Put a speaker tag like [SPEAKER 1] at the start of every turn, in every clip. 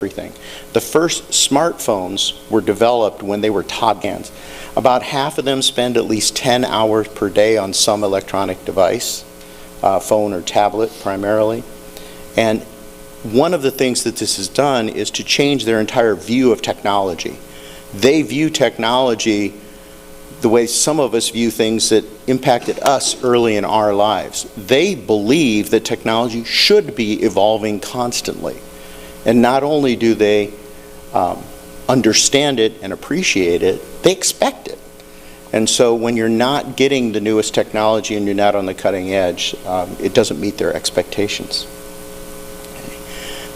[SPEAKER 1] everything. The first smartphones were developed when they were toddlers. About half of them spend at least 10 hours per day on some electronic device, phone or tablet primarily. And one of the things that this has done is to change their entire view of technology. They view technology the way some of us view things that impacted us early in our lives. They believe that technology should be evolving constantly. And not only do they understand it and appreciate it, they expect it. And so when you're not getting the newest technology and you're not on the cutting edge, it doesn't meet their expectations.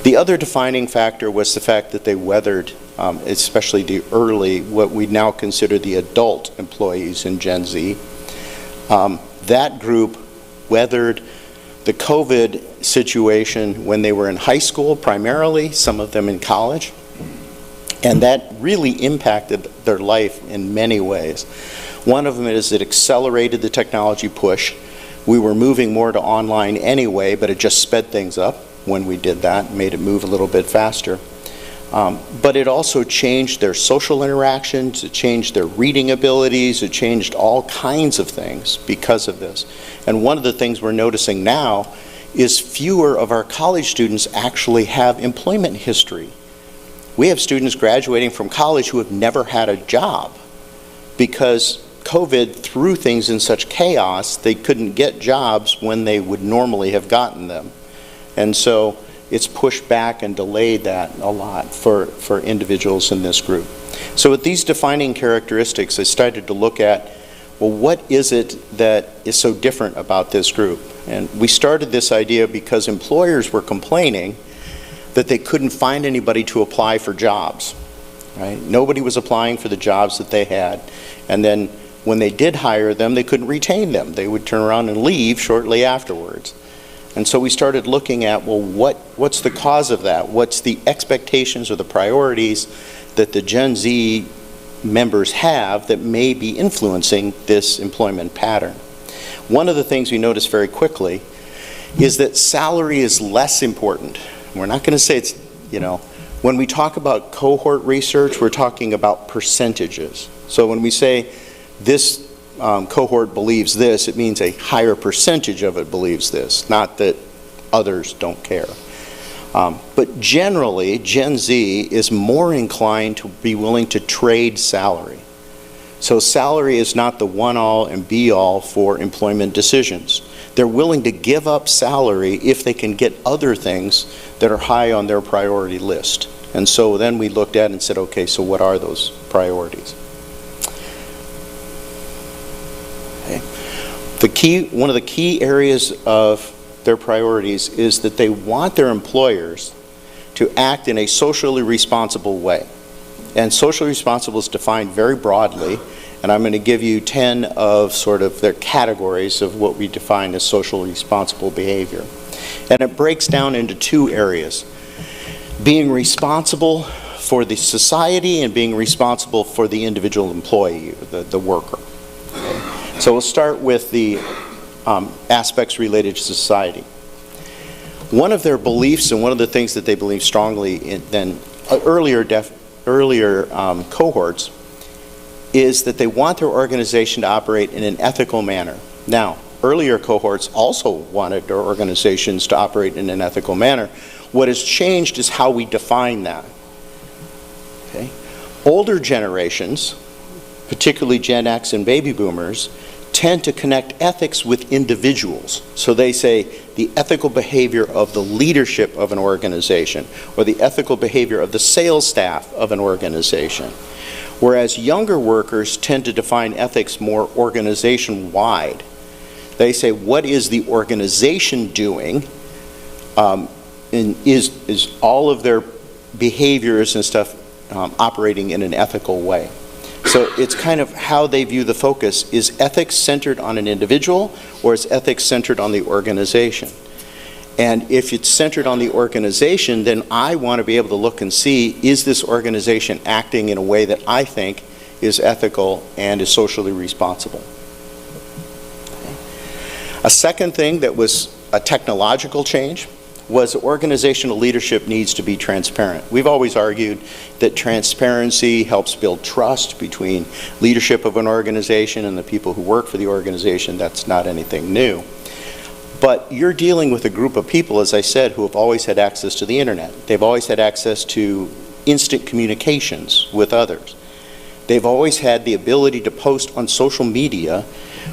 [SPEAKER 1] The other defining factor was the fact that they weathered, especially the early, what we now consider the adult employees in Gen Z. That group weathered the COVID situation when they were in high school primarily, some of them in college, and that really impacted their life in many ways. One of them is it accelerated the technology push. We were moving more to online anyway, but it just sped things up when we did that, made it move a little bit faster. But it also changed their social interactions, it changed their reading abilities, it changed all kinds of things because of this. And one of the things we're noticing now is fewer of our college students actually have employment history. We have students graduating from college who have never had a job because COVID threw things in such chaos they couldn't get jobs when they would normally have gotten them. And so it's pushed back and delayed that a lot for individuals in this group. So with these defining characteristics, I started to look at, well, what is it that is so different about this group? And we started this idea because employers were complaining that they couldn't find anybody to apply for jobs, right? Nobody was applying for the jobs that they had. And then when they did hire them, they couldn't retain them. They would turn around and leave shortly afterwards. And so we started looking at, well, what's the cause of that? What's the expectations or the priorities that the Gen Z members have that may be influencing this employment pattern? One of the things we noticed very quickly is that salary is less important. We're not going to say it's, when we talk about cohort research, we're talking about percentages. So when we say this cohort believes this, it means a higher percentage of it believes this, not that others don't care. But generally, Gen Z is more inclined to be willing to trade salary. So salary is not the one-all and be-all for employment decisions. They're willing to give up salary if they can get other things that are high on their priority list. And so then we looked at it and said, okay, so what are those priorities? One of the key areas of their priorities is that they want their employers to act in a socially responsible way. And socially responsible is defined very broadly, and I'm going to give you 10 of sort of their categories of what we define as socially responsible behavior. And it breaks down into two areas: being responsible for the society and being responsible for the individual employee, the worker. So we'll start with the aspects related to society. One of their beliefs and one of the things that they believe strongly in than earlier cohorts is that they want their organization to operate in an ethical manner. Now, earlier cohorts also wanted their organizations to operate in an ethical manner. What has changed is how we define that. Okay? Older generations, particularly Gen X and baby boomers, tend to connect ethics with individuals. So they say the ethical behavior of the leadership of an organization or the ethical behavior of the sales staff of an organization. Whereas younger workers tend to define ethics more organization-wide. They say, what is the organization doing? And is all of their behaviors and stuff operating in an ethical way? So it's kind of how they view the focus. Is ethics centered on an individual, or is ethics centered on the organization? And if it's centered on the organization, then I want to be able to look and see, is this organization acting in a way that I think is ethical and is socially responsible? Okay. A second thing that was a technological change was organizational leadership needs to be transparent. We've always argued that transparency helps build trust between leadership of an organization and the people who work for the organization. That's not anything new. But you're dealing with a group of people, as I said, who have always had access to the internet. They've always had access to instant communications with others. They've always had the ability to post on social media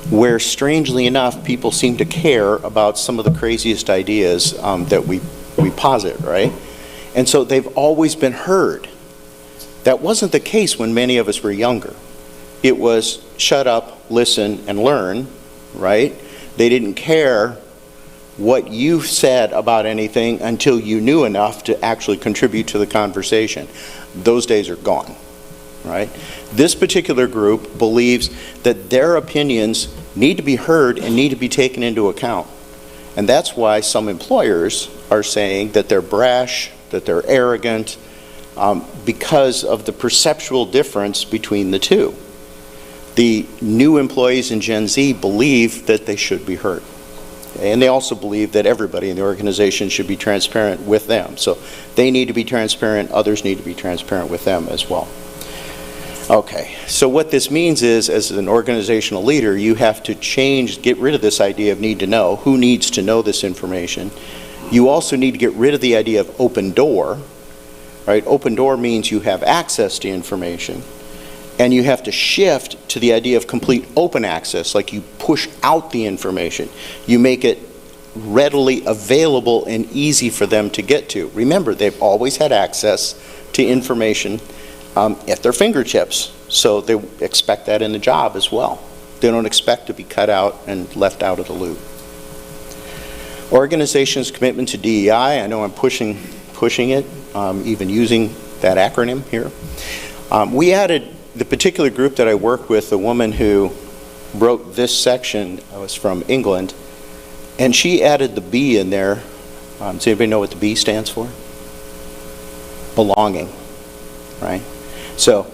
[SPEAKER 1] where, strangely enough, people seem to care about some of the craziest ideas that we posit, right? And so they've always been heard. That wasn't the case when many of us were younger. It was shut up, listen, and learn, right? They didn't care what you said about anything until you knew enough to actually contribute to the conversation. Those days are gone, right? This particular group believes that their opinions need to be heard and need to be taken into account. And that's why some employers are saying that they're brash, that they're arrogant, because of the perceptual difference between the two. The new employees in Gen Z believe that they should be heard. And they also believe that everybody in the organization should be transparent with them. So they need to be transparent, others need to be transparent with them as well. Okay, so what this means is, as an organizational leader, you have to get rid of this idea of need to know. Who needs to know this information? You also need to get rid of the idea of open door, right? Open door means you have access to information. And you have to shift to the idea of complete open access, like you push out the information. You make it readily available and easy for them to get to. Remember, they've always had access to information at their fingertips, so they expect that in the job as well. They don't expect to be cut out and left out of the loop. Organization's commitment to DEI, I know I'm pushing it, even using that acronym here. We added the particular group that I worked with, the woman who wrote this section was from England, and she added the B in there. Does anybody know what the B stands for? Belonging, right? So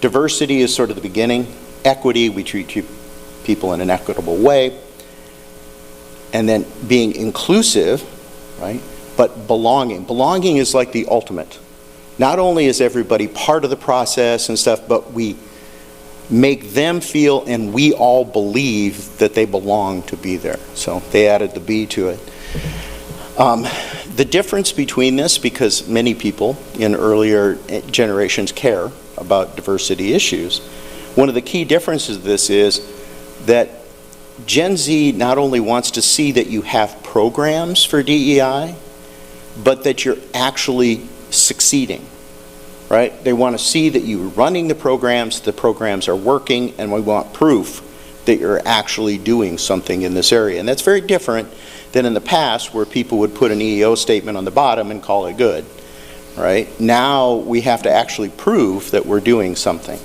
[SPEAKER 1] diversity is sort of the beginning. Equity, we treat people in an equitable way. And then being inclusive, right? But belonging. Belonging is like the ultimate. Not only is everybody part of the process and stuff, but we make them feel and we all believe that they belong to be there. So they added the B to it. The difference between this, because many people in earlier generations care about diversity issues, one of the key differences of this is that Gen Z not only wants to see that you have programs for DEI, but that you're actually succeeding, right? They want to see that you're running the programs are working, and we want proof that you're actually doing something in this area. And that's very different than in the past, where people would put an EEO statement on the bottom and call it good, right? Now we have to actually prove that we're doing something.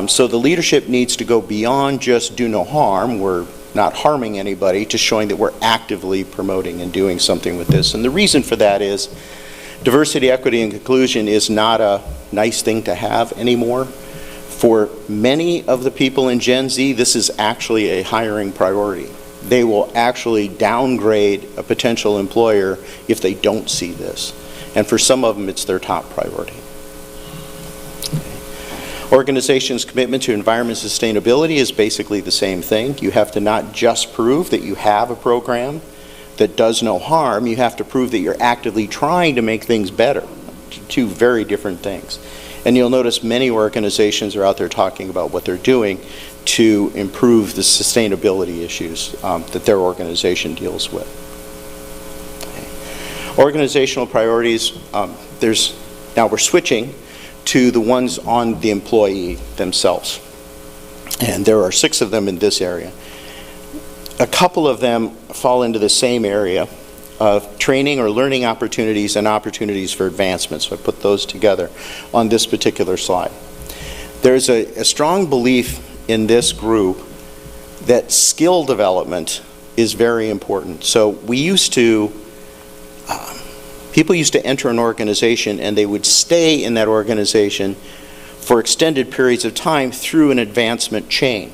[SPEAKER 1] So the leadership needs to go beyond just do no harm, we're not harming anybody, to showing that we're actively promoting and doing something with this. And the reason for that is diversity, equity, and inclusion is not a nice thing to have anymore. For many of the people in Gen Z, this is actually a hiring priority. They will actually downgrade a potential employer if they don't see this. And for some of them, it's their top priority. Organizations' commitment to environment sustainability is basically the same thing. You have to not just prove that you have a program that does no harm, you have to prove that you're actively trying to make things better. Two very different things. And you'll notice many organizations are out there talking about what they're doing to improve the sustainability issues that their organization deals with. Okay. Organizational priorities, now we're switching to the ones on the employee themselves. And there are 6 of them in this area. A couple of them fall into the same area of training or learning opportunities and opportunities for advancement. So I put those together on this particular slide. There's a strong belief in this group that skill development is very important. So we used to, people used to enter an organization and they would stay in that organization for extended periods of time through an advancement chain.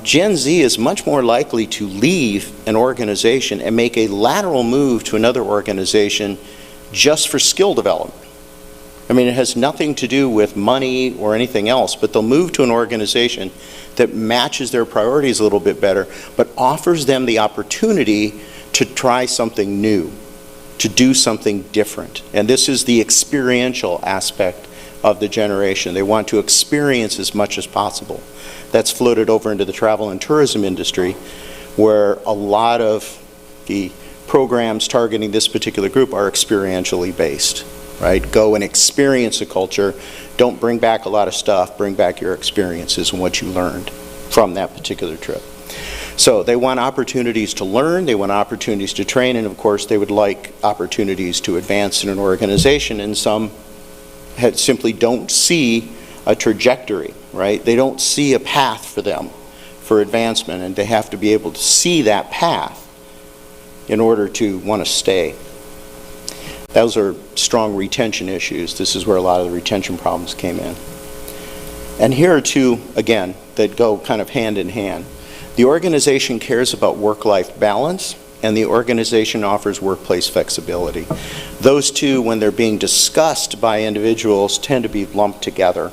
[SPEAKER 1] Gen Z is much more likely to leave an organization and make a lateral move to another organization just for skill development. I mean, it has nothing to do with money or anything else, but they'll move to an organization that matches their priorities a little bit better, but offers them the opportunity to try something new, to do something different. And this is the experiential aspect of the generation. They want to experience as much as possible. That's floated over into the travel and tourism industry, where a lot of the programs targeting this particular group are experientially based, right? Go and experience a culture. Don't bring back a lot of stuff. Bring back your experiences and what you learned from that particular trip. So they want opportunities to learn, they want opportunities to train, and of course they would like opportunities to advance in an organization, and some simply don't see a trajectory, right? They don't see a path for them for advancement, and they have to be able to see that path in order to want to stay. Those are strong retention issues. This is where a lot of the retention problems came in. And here are two, again, that go kind of hand in hand. The organization cares about work-life balance, and the organization offers workplace flexibility. Those two, when they're being discussed by individuals, tend to be lumped together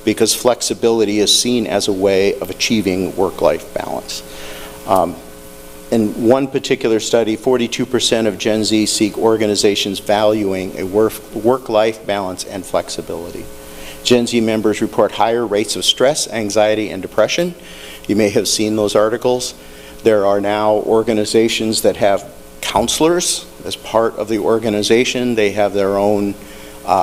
[SPEAKER 1] because flexibility is seen as a way of achieving work-life balance. In one particular study, 42% of Gen Z seek organizations valuing a work-life balance and flexibility. Gen Z members report higher rates of stress, anxiety, and depression. You may have seen those articles. There are now organizations that have counselors as part of the organization. They have their own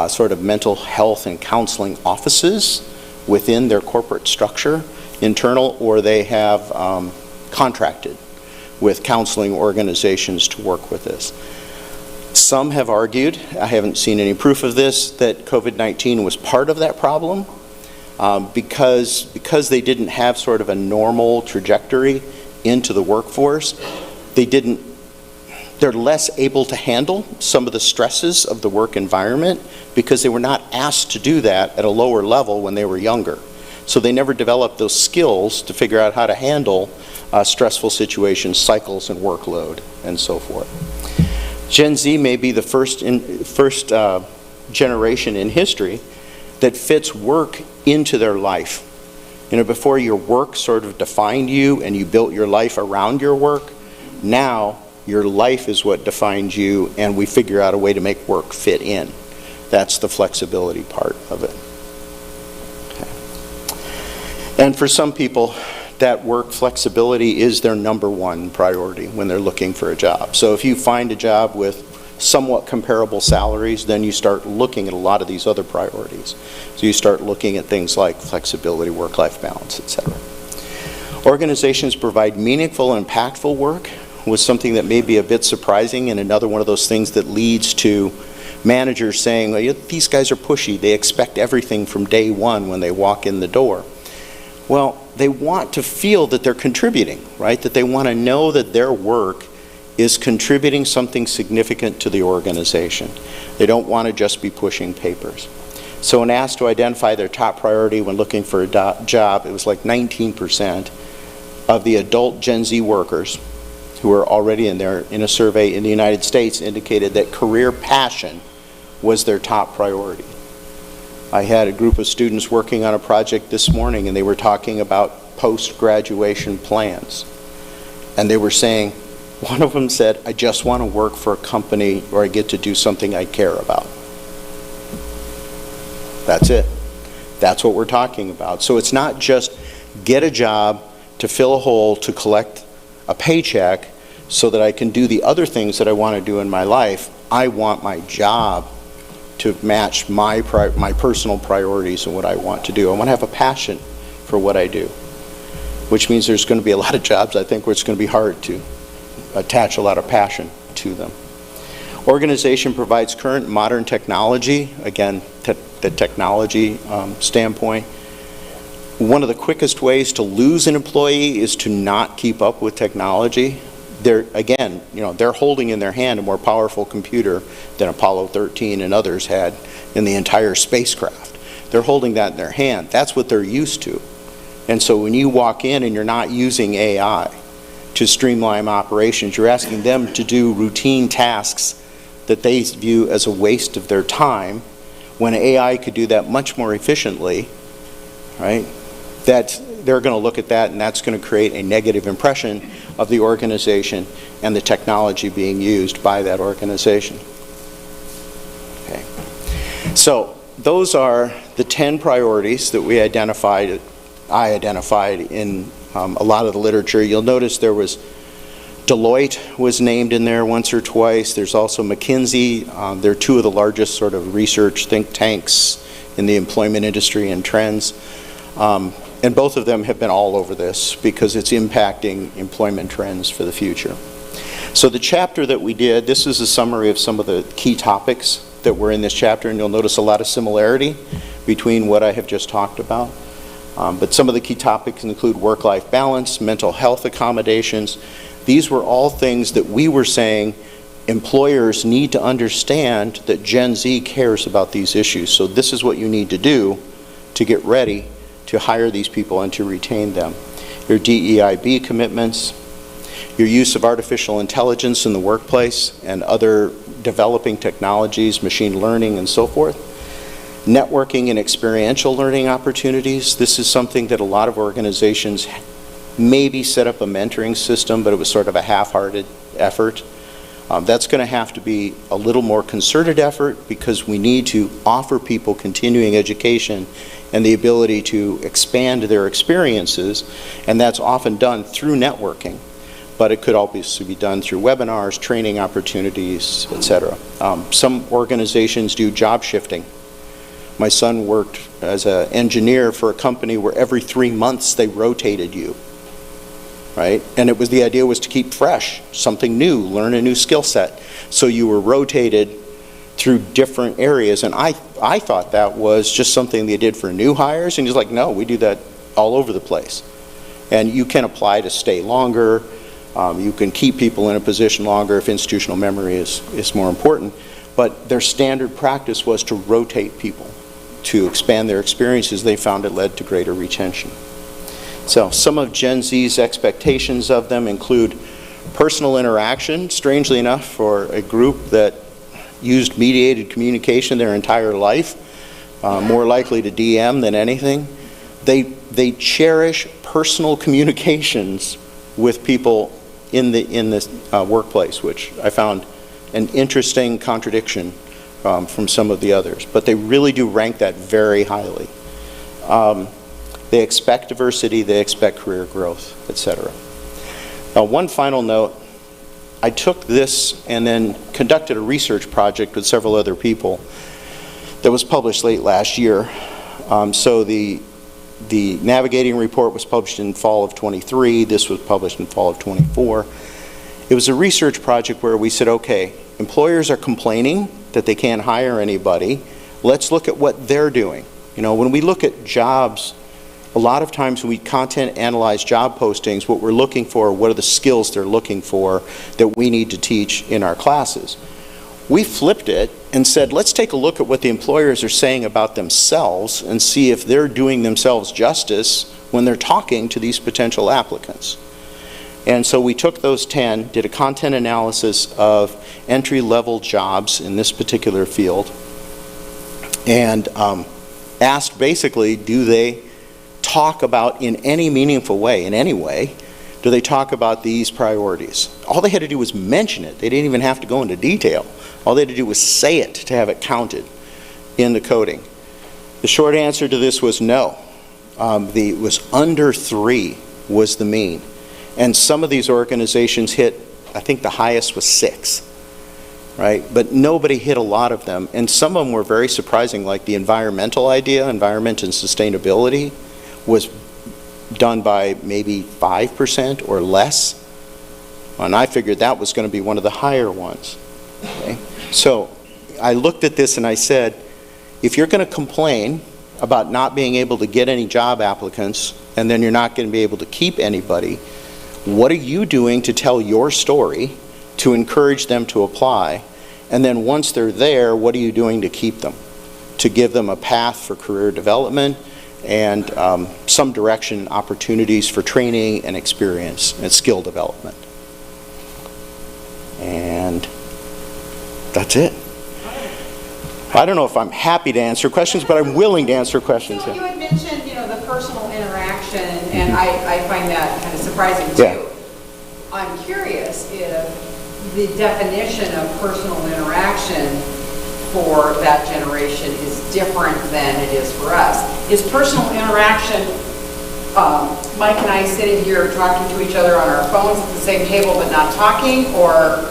[SPEAKER 1] sort of mental health and counseling offices within their corporate structure, internal, or they have contracted with counseling organizations to work with this. Some have argued, I haven't seen any proof of this, that COVID-19 was part of that problem because they didn't have sort of a normal trajectory into the workforce. They're less able to handle some of the stresses of the work environment because they were not asked to do that at a lower level when they were younger. So they never developed those skills to figure out how to handle stressful situations, cycles, and workload, and so forth. Gen Z may be the first generation in history that fits work into their life. You know, before your work sort of defined you and you built your life around your work, now your life is what defines you, and we figure out a way to make work fit in. That's the flexibility part of it. Okay. And for some people, that work flexibility is their number one priority when they're looking for a job. So if you find a job with somewhat comparable salaries, then you start looking at a lot of these other priorities. So you start looking at things like flexibility, work-life balance, etc. Organizations provide meaningful and impactful work was something that may be a bit surprising, and another one of those things that leads to managers saying, well, these guys are pushy, they expect everything from day one when they walk in the door. Well, they want to feel that they're contributing, right? That they want to know that their work is contributing something significant to the organization. They don't want to just be pushing papers. So when asked to identify their top priority when looking for a job, it was like 19% of the adult Gen Z workers who are already in there in a survey in the United States indicated that career passion was their top priority. I had a group of students working on a project this morning, and they were talking about post-graduation plans. And they were saying, one of them said, I just want to work for a company where I get to do something I care about. That's it. That's what we're talking about. So it's not just get a job to fill a hole to collect a paycheck so that I can do the other things that I want to do in my life. I want my job to match my personal priorities and what I want to do. I want to have a passion for what I do, which means there's going to be a lot of jobs, I think, where it's going to be hard to attach a lot of passion to them. Organization provides current modern technology, again, the technology standpoint. One of the quickest ways to lose an employee is to not keep up with technology. They're holding in their hand a more powerful computer than Apollo 13 and others had in the entire spacecraft. They're holding that in their hand. That's what they're used to. And so when you walk in and you're not using AI to streamline operations, you're asking them to do routine tasks that they view as a waste of their time, when AI could do that much more efficiently, right? That they're going to look at that, and that's going to create a negative impression of the organization and the technology being used by that organization. Okay. So those are the 10 priorities that I identified in a lot of the literature. You'll notice there was Deloitte was named in there once or twice. There's also McKinsey. They're two of the largest sort of research think tanks in the employment industry and trends. And both of them have been all over this because it's impacting employment trends for the future. So the chapter that we did, this is a summary of some of the key topics that were in this chapter, and you'll notice a lot of similarity between what I have just talked about. But some of the key topics include work-life balance, mental health accommodations. These were all things that we were saying employers need to understand that Gen Z cares about these issues. So this is what you need to do to get ready to hire these people and to retain them. Your DEIB commitments, your use of artificial intelligence in the workplace and other developing technologies, machine learning and so forth. Networking and experiential learning opportunities. This is something that a lot of organizations maybe set up a mentoring system, but it was sort of a half-hearted effort. That's going to have to be a little more concerted effort because we need to offer people continuing education and the ability to expand their experiences, and that's often done through networking. But it could obviously be done through webinars, training opportunities, etc. Some organizations do job shifting. My son worked as an engineer for a company where every 3 months they rotated you, right? And the idea was to keep fresh, something new, learn a new skill set. So you were rotated through different areas, and I thought that was just something they did for new hires, and he's like, no, we do that all over the place. And you can apply to stay longer, you can keep people in a position longer if institutional memory is more important, but their standard practice was to rotate people to expand their experiences. They found it led to greater retention. So some of Gen Z's expectations of them include personal interaction. Strangely enough, for a group that used mediated communication their entire life, more likely to DM than anything, they cherish personal communications with people in the workplace, which I found an interesting contradiction from some of the others. But they really do rank that very highly. They expect diversity, they expect career growth, etc. Now, one final note. I took this and then conducted a research project with several other people that was published late last year. So the navigating report was published in fall of 23. This was published in fall of 24. It was a research project where we said, okay, employers are complaining that they can't hire anybody. Let's look at what they're doing. You know, when we look at jobs, a lot of times when we content analyze job postings, what we're looking for, what are the skills they're looking for that we need to teach in our classes. We flipped it and said, let's take a look at what the employers are saying about themselves and see if they're doing themselves justice when they're talking to these potential applicants. And so we took those 10, did a content analysis of entry-level jobs in this particular field, and asked basically, do they talk about in any meaningful way, in any way, do they talk about these priorities? All they had to do was mention it. They didn't even have to go into detail. All they had to do was say it to have it counted in the coding. The short answer to this was no. It was under 3 was the mean. And some of these organizations hit, I think the highest was 6, right? But nobody hit a lot of them. And some of them were very surprising, like the environmental idea, environment and sustainability, was done by maybe 5% or less. And I figured that was going to be one of the higher ones. Okay? So I looked at this and I said, if you're going to complain about not being able to get any job applicants and then you're not going to be able to keep anybody, what are you doing to tell your story to encourage them to apply? And then once they're there, what are you doing to keep them? To give them a path for career development and some direction, opportunities for training and experience and skill development. And that's it. I don't know if I'm happy to answer questions, but I'm willing to answer questions.
[SPEAKER 2] So you had mentioned, the personal interaction, and I find that kind of surprising too.
[SPEAKER 1] Yeah.
[SPEAKER 2] I'm curious if the definition of personal interaction for that generation is different than it is for us. Is personal interaction, Mike and I sitting here talking to each other on our phones at the same table but not talking, or,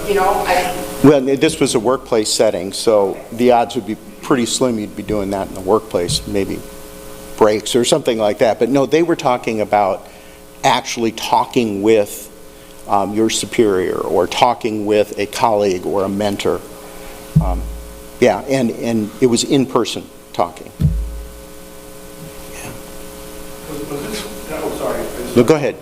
[SPEAKER 1] Well, this was a workplace setting, so the odds would be pretty slim you'd be doing that in the workplace, maybe breaks or something like that. But no, they were talking about actually talking with your superior or talking with a colleague or a mentor. Yeah, and it was in-person talking. Yeah. No, go ahead.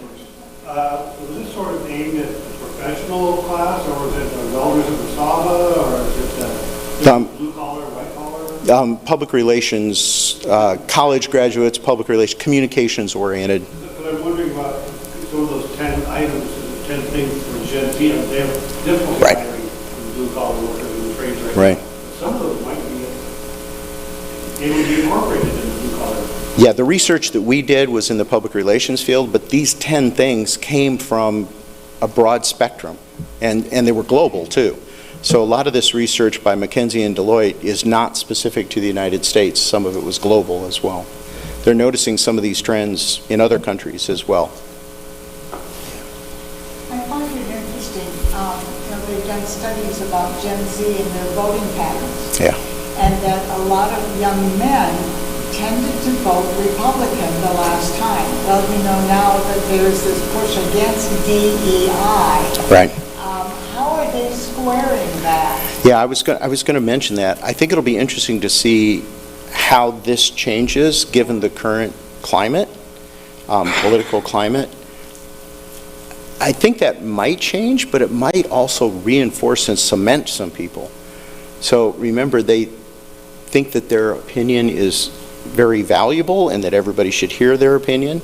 [SPEAKER 3] Was this sort of aimed at a professional class, or was it the welders of the Saba, or is it blue collar, white collar?
[SPEAKER 1] Public relations, college graduates, public relations, communications oriented.
[SPEAKER 3] But I'm wondering about some of those 10 items, 10 things for Gen Z. They have difficulty hiring blue collar workers in the trades right now. Some of those might be able to be incorporated in the blue collar.
[SPEAKER 1] Yeah, the research that we did was in the public relations field, but these 10 things came from a broad spectrum, and they were global too. So a lot of this research by McKinsey and Deloitte is not specific to the United States. Some of it was global as well. They're noticing some of these trends in other countries as well.
[SPEAKER 4] I find it interesting. They've done studies about Gen Z and their voting patterns.
[SPEAKER 1] Yeah.
[SPEAKER 4] And that a lot of young men tended to vote Republican the last time. Well, now that there's this push against DEI.
[SPEAKER 1] Right.
[SPEAKER 4] How are they squaring that?
[SPEAKER 1] Yeah, I was going to mention that. I think it'll be interesting to see how this changes given the current climate, political climate. I think that might change, but it might also reinforce and cement some people. So remember, they think that their opinion is very valuable and that everybody should hear their opinion.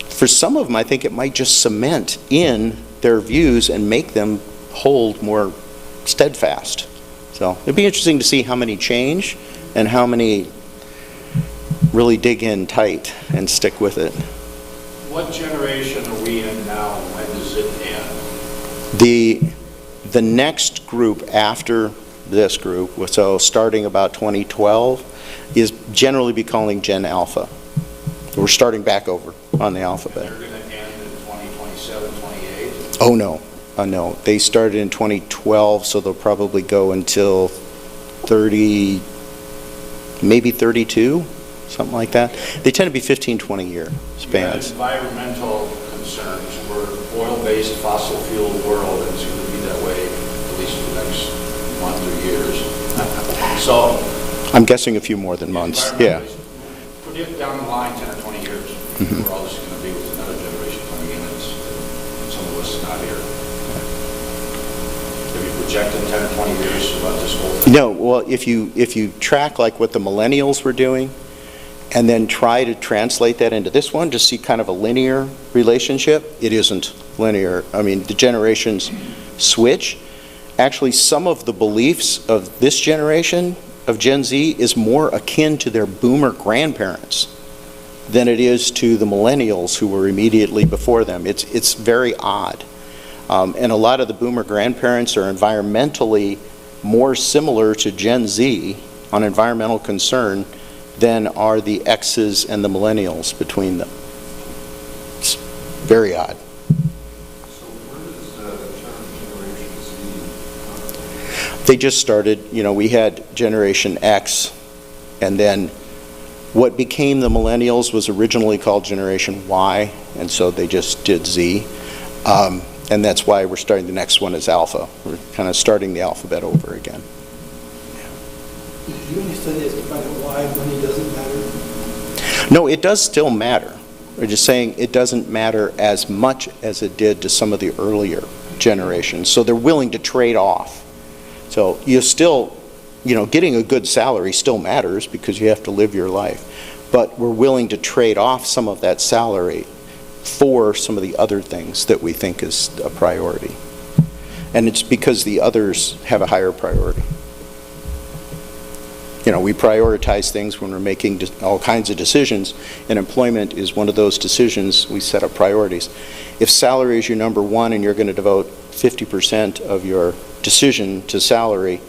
[SPEAKER 1] For some of them, I think it might just cement in their views and make them hold more steadfast. So it'd be interesting to see how many change and how many really dig in tight and stick with it.
[SPEAKER 5] What generation are we in now? When does it end?
[SPEAKER 1] The next group after this group, so starting about 2012, is generally be calling Gen Alpha. We're starting back over on the alphabet.
[SPEAKER 5] They're going to end in 2027, 28?
[SPEAKER 1] Oh no, no. They started in 2012, so they'll probably go until 30, maybe 32, something like that. They tend to be 15, 20-year spans.
[SPEAKER 5] Environmental concerns. We're oil-based, fossil-fueled world, and it's going to be that way at least for the next month or years. So
[SPEAKER 1] I'm guessing a few more than months. Yeah.
[SPEAKER 5] Put it down the line 10 or 20 years. We're all just going to be with another generation coming in, and some of us not here. Have you projected 10 or 20 years about this whole thing?
[SPEAKER 1] No. Well, if you track like what the millennials were doing, and then try to translate that into this one, just see kind of a linear relationship. It isn't linear. I mean, the generations switch. Actually, some of the beliefs of this generation of Gen Z is more akin to their boomer grandparents than it is to the millennials who were immediately before them. It's very odd. And a lot of the boomer grandparents are environmentally more similar to Gen Z on environmental concern than are the X's and the millennials between them. It's very odd.
[SPEAKER 6] So where does the term Generation Z?
[SPEAKER 1] They just started, we had Generation X, and then what became the millennials was originally called Generation Y, and so they just did Z. And that's why we're starting, the next one is Alpha. We're kind of starting the alphabet over again.
[SPEAKER 7] Did you do any studies to find out why money doesn't matter?
[SPEAKER 1] No, it does still matter. We're just saying it doesn't matter as much as it did to some of the earlier generations. So they're willing to trade off. So you still, getting a good salary still matters because you have to live your life. but we're willing to trade off some of that salary for some of the other things that we think is a priority. And it's because the others have a higher priority. You know, we prioritize things when we're making all kinds of decisions, and employment is one of those decisions. We set up priorities. If salary is your number one and you're going to devote 50% of your decision to salary,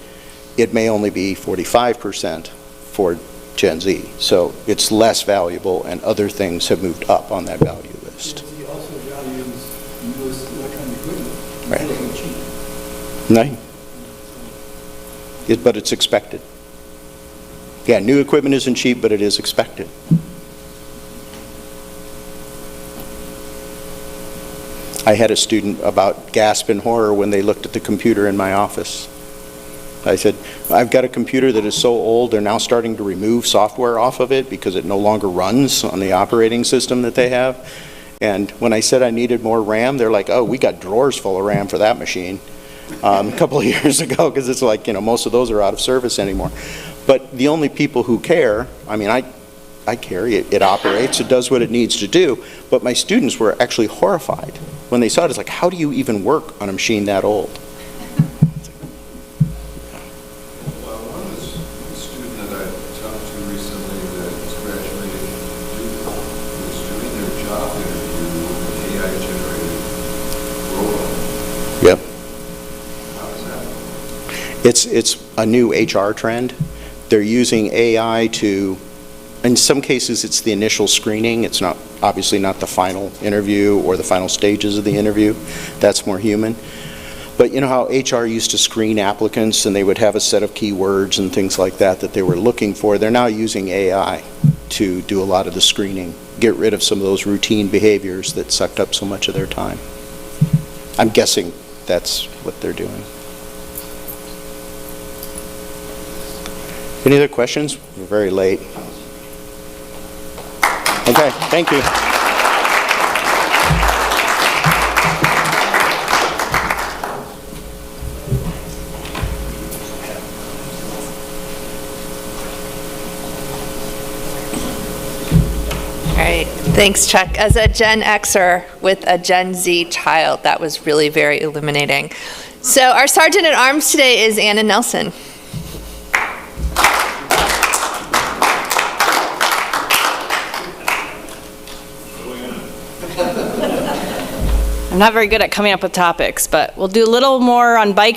[SPEAKER 1] it may only be 45% for Gen Z. So it's less valuable, and other things have moved up on that value list.
[SPEAKER 7] He also values most electronic equipment.
[SPEAKER 1] Right.
[SPEAKER 7] It's cheap.
[SPEAKER 1] No. But it's expected. Yeah, new equipment isn't cheap, but it is expected. I had a student about gasp in horror when they looked at the computer in my office. I said, I've got a computer that is so old, they're now starting to remove software off of it because it no longer runs on the operating system that they have. And when I said I needed more RAM, they're like, oh, we got drawers full of RAM for that machine a couple of years ago, because it's like, you know, most of those are out of service anymore. But the only people who care, I mean, I care, it operates, it does what it needs to do, but my students were actually horrified when they saw it. It's like, how do you even work on a machine that old?
[SPEAKER 6] Well, one is a student that I talked to recently that's graduated was doing their job interview with an AI-generated robot.
[SPEAKER 1] Yep.
[SPEAKER 6] How is that?
[SPEAKER 1] It's a new HR trend. They're using AI to, in some cases, it's the initial screening. It's not, obviously not the final interview or the final stages of the interview. That's more human. But you know how HR used to screen applicants and they would have a set of keywords and things like that that they were looking for? They're now using AI to do a lot of the screening, get rid of some of those routine behaviors that sucked up so much of their time. I'm guessing that's what they're doing. Any other questions? We're very late. Okay, thank you.
[SPEAKER 8] All right, thanks, Chuck. As a Gen Xer with a Gen Z child, that was really very illuminating. So our Sergeant at Arms today is Anna Nelson.
[SPEAKER 9] I'm not very good at coming up with topics, but we'll do a little more on bike